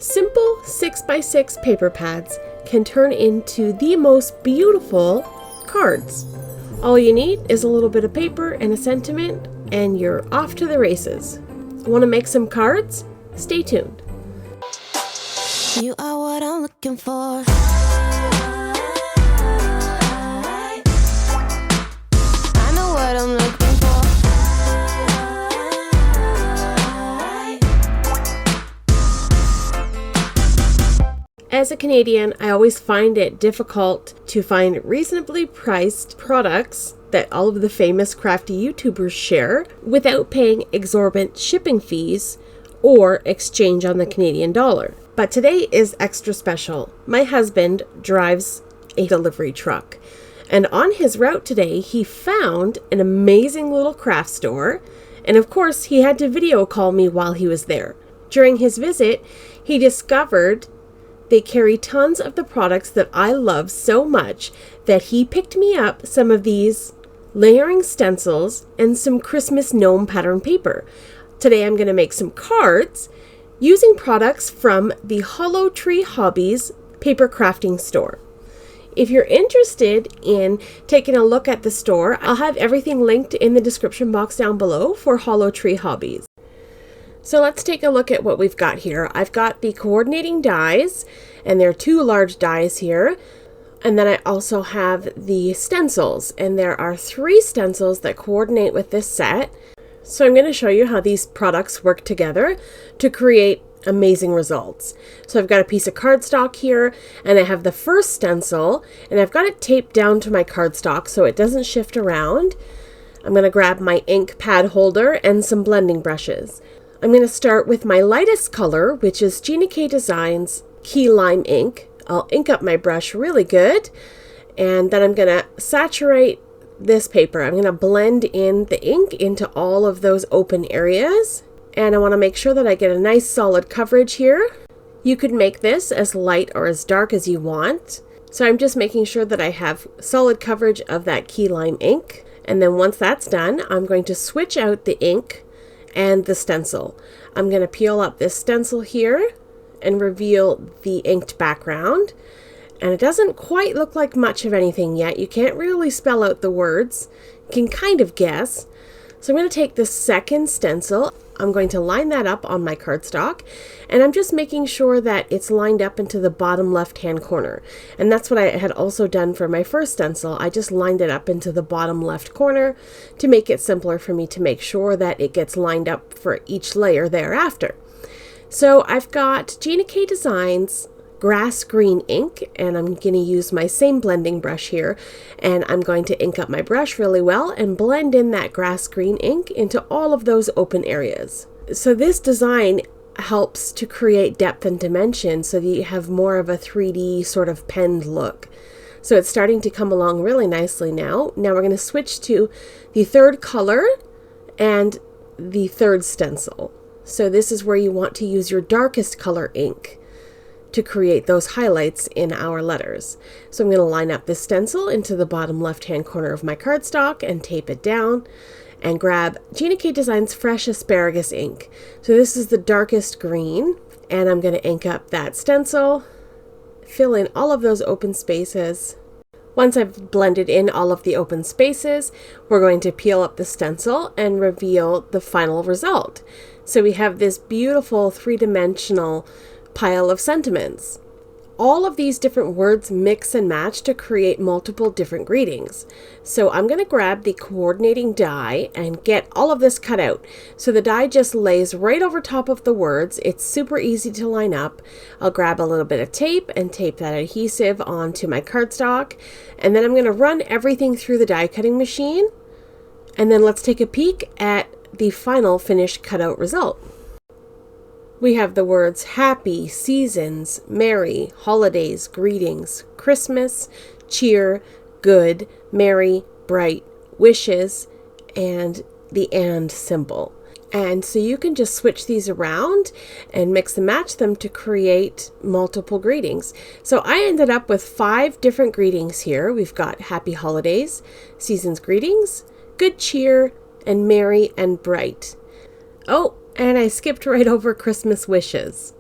Simple 6x6 paper pads can turn into the most beautiful cards. All you need is a little bit of paper and a sentiment, and you're off to the races. Want to make some cards? Stay tuned. You are what I'm looking for. I know what I'm looking for. As a Canadian, I always find it difficult to find reasonably priced products that all of the famous crafty YouTubers share without paying exorbitant shipping fees or exchange on the Canadian dollar. But today is extra special. My husband drives a delivery truck, and on his route today, he found an amazing little craft store, and of course, he had to video call me while he was there. During his visit, he discovered they carry tons of the products that I love so much that he picked me up some of these layering stencils and some Christmas gnome pattern paper. Today I'm going to make some cards using products from the Hollow Tree Hobbies paper crafting store. If you're interested in taking a look at the store, I'll have everything linked in the description box down below for Hollow Tree Hobbies. So let's take a look at what we've got here. I've got the coordinating dies, and there are 2 large dies here. And then I also have the stencils, and there are 3 stencils that coordinate with this set. So I'm going to show you how these products work together to create amazing results. So I've got a piece of cardstock here, and I have the first stencil, and I've got it taped down to my cardstock so it doesn't shift around. I'm going to grab my ink pad holder and some blending brushes. I'm going to start with my lightest color, which is jennycarddesigns Key Lime ink. I'll ink up my brush really good, and then I'm going to saturate this paper. I'm going to blend in the ink into all of those open areas, and I want to make sure that I get a nice solid coverage here. You could make this as light or as dark as you want. So I'm just making sure that I have solid coverage of that Key Lime ink, and then once that's done, I'm going to switch out the ink and the stencil. I'm going to peel up this stencil here and reveal the inked background. And it doesn't quite look like much of anything yet. You can't really spell out the words. You can kind of guess. So I'm going to take the second stencil. I'm going to line that up on my cardstock, and I'm just making sure that it's lined up into the bottom left-hand corner. And that's what I had also done for my first stencil. I just lined it up into the bottom left corner to make it simpler for me to make sure that it gets lined up for each layer thereafter. So I've got jennycarddesigns grass green ink, and I'm going to use my same blending brush here, and I'm going to ink up my brush really well and blend in that grass green ink into all of those open areas. So this design helps to create depth and dimension so that you have more of a 3D sort of penned look. So it's starting to come along really nicely now. Now we're going to switch to the third color and the third stencil. So this is where you want to use your darkest color ink to create those highlights in our letters. So I'm going to line up this stencil into the bottom left-hand corner of my cardstock and tape it down, and grab jennycarddesigns Fresh Asparagus ink. So this is the darkest green, and I'm going to ink up that stencil, fill in all of those open spaces. Once I've blended in all of the open spaces, we're going to peel up the stencil and reveal the final result. So we have this beautiful 3-dimensional pile of sentiments. All of these different words mix and match to create multiple different greetings. So I'm going to grab the coordinating die and get all of this cut out. So the die just lays right over top of the words. It's super easy to line up. I'll grab a little bit of tape and tape that adhesive onto my cardstock. And then I'm going to run everything through the die cutting machine. And then let's take a peek at the final finished cutout result. We have the words happy, seasons, merry, holidays, greetings, Christmas, cheer, good, merry, bright, wishes, and the and symbol. And so you can just switch these around and mix and match them to create multiple greetings. So I ended up with 5 different greetings here. We've got happy holidays, seasons greetings, good cheer, and merry and bright. Oh, and I skipped right over Christmas wishes.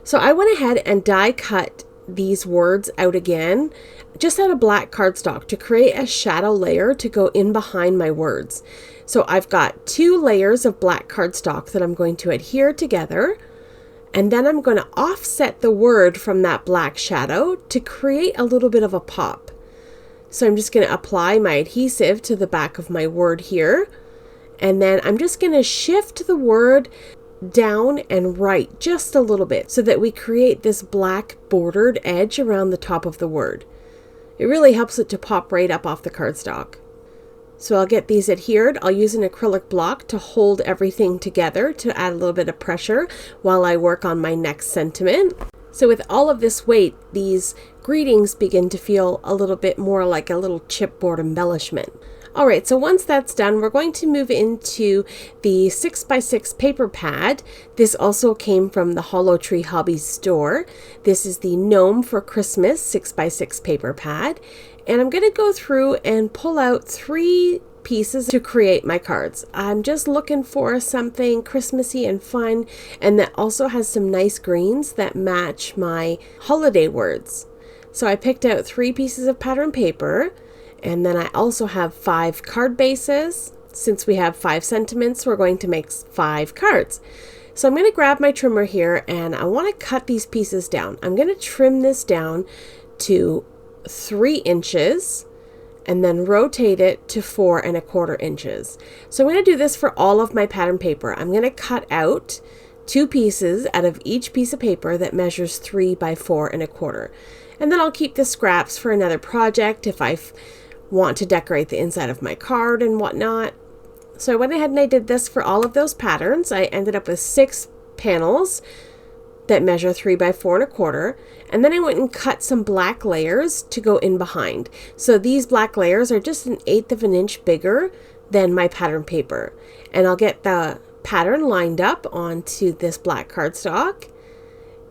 So I went ahead and die cut these words out again, just out of black cardstock to create a shadow layer to go in behind my words. So I've got 2 layers of black cardstock that I'm going to adhere together, and then I'm going to offset the word from that black shadow to create a little bit of a pop. So I'm just going to apply my adhesive to the back of my word here, and then I'm just going to shift the word down and right just a little bit so that we create this black bordered edge around the top of the word. It really helps it to pop right up off the cardstock. So I'll get these adhered. I'll use an acrylic block to hold everything together to add a little bit of pressure while I work on my next sentiment. So with all of this weight, these greetings begin to feel a little bit more like a little chipboard embellishment. All right, so once that's done, we're going to move into the 6x6 paper pad. This also came from the Hollow Tree Hobby store. This is the Gnome for Christmas 6x6 paper pad. And I'm going to go through and pull out 3 pieces to create my cards. I'm just looking for something Christmassy and fun, and that also has some nice greens that match my holiday words. So I picked out 3 pieces of pattern paper. And then I also have 5 card bases. Since we have 5 sentiments, we're going to make 5 cards. So I'm going to grab my trimmer here and I want to cut these pieces down. I'm going to trim this down to 3 inches and then rotate it to 4 1/4 inches. So I'm going to do this for all of my pattern paper. I'm going to cut out 2 pieces out of each piece of paper that measures 3 by 4 1/4. And then I'll keep the scraps for another project if I want to decorate the inside of my card and whatnot. So I went ahead and I did this for all of those patterns. I ended up with 6 panels that measure 3 by 4 1/4, and then I went and cut some black layers to go in behind. So these black layers are just 1/8 of an inch bigger than my pattern paper, and I'll get the pattern lined up onto this black cardstock.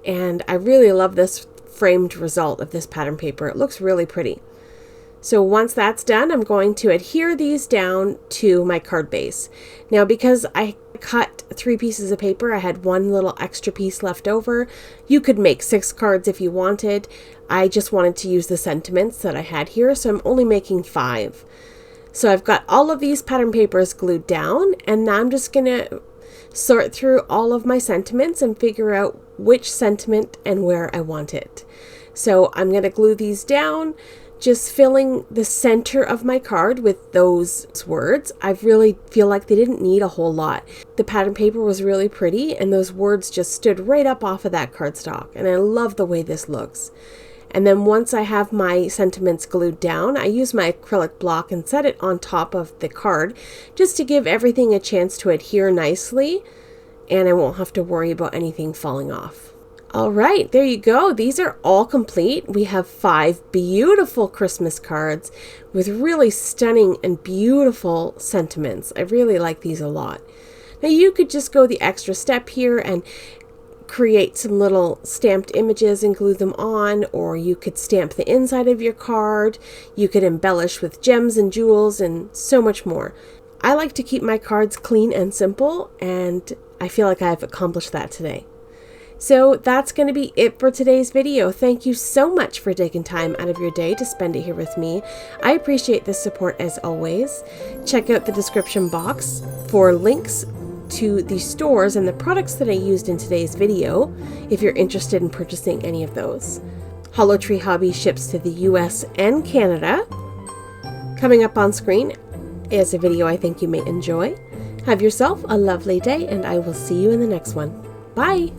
And I really love this framed result of this pattern paper. It looks really pretty. So once that's done, I'm going to adhere these down to my card base. Now, because I cut 3 pieces of paper, I had 1 little extra piece left over. You could make 6 cards if you wanted. I just wanted to use the sentiments that I had here, so I'm only making 5. So I've got all of these pattern papers glued down, and now I'm just going to sort through all of my sentiments and figure out which sentiment and where I want it. So I'm going to glue these down, just filling the center of my card with those words. I really feel like they didn't need a whole lot. The pattern paper was really pretty, and those words just stood right up off of that cardstock, and I love the way this looks. And then once I have my sentiments glued down, I use my acrylic block and set it on top of the card just to give everything a chance to adhere nicely, and I won't have to worry about anything falling off. All right, there you go. These are all complete. We have 5 beautiful Christmas cards with really stunning and beautiful sentiments. I really like these a lot. Now you could just go the extra step here and create some little stamped images and glue them on, or you could stamp the inside of your card. You could embellish with gems and jewels and so much more. I like to keep my cards clean and simple, and I feel like I've accomplished that today. So that's going to be it for today's video. Thank you so much for taking time out of your day to spend it here with me. I appreciate the support as always. Check out the description box for links to the stores and the products that I used in today's video if you're interested in purchasing any of those. Hollow Tree Hobby ships to the US and Canada. Coming up on screen is a video I think you may enjoy. Have yourself a lovely day, and I will see you in the next one. Bye!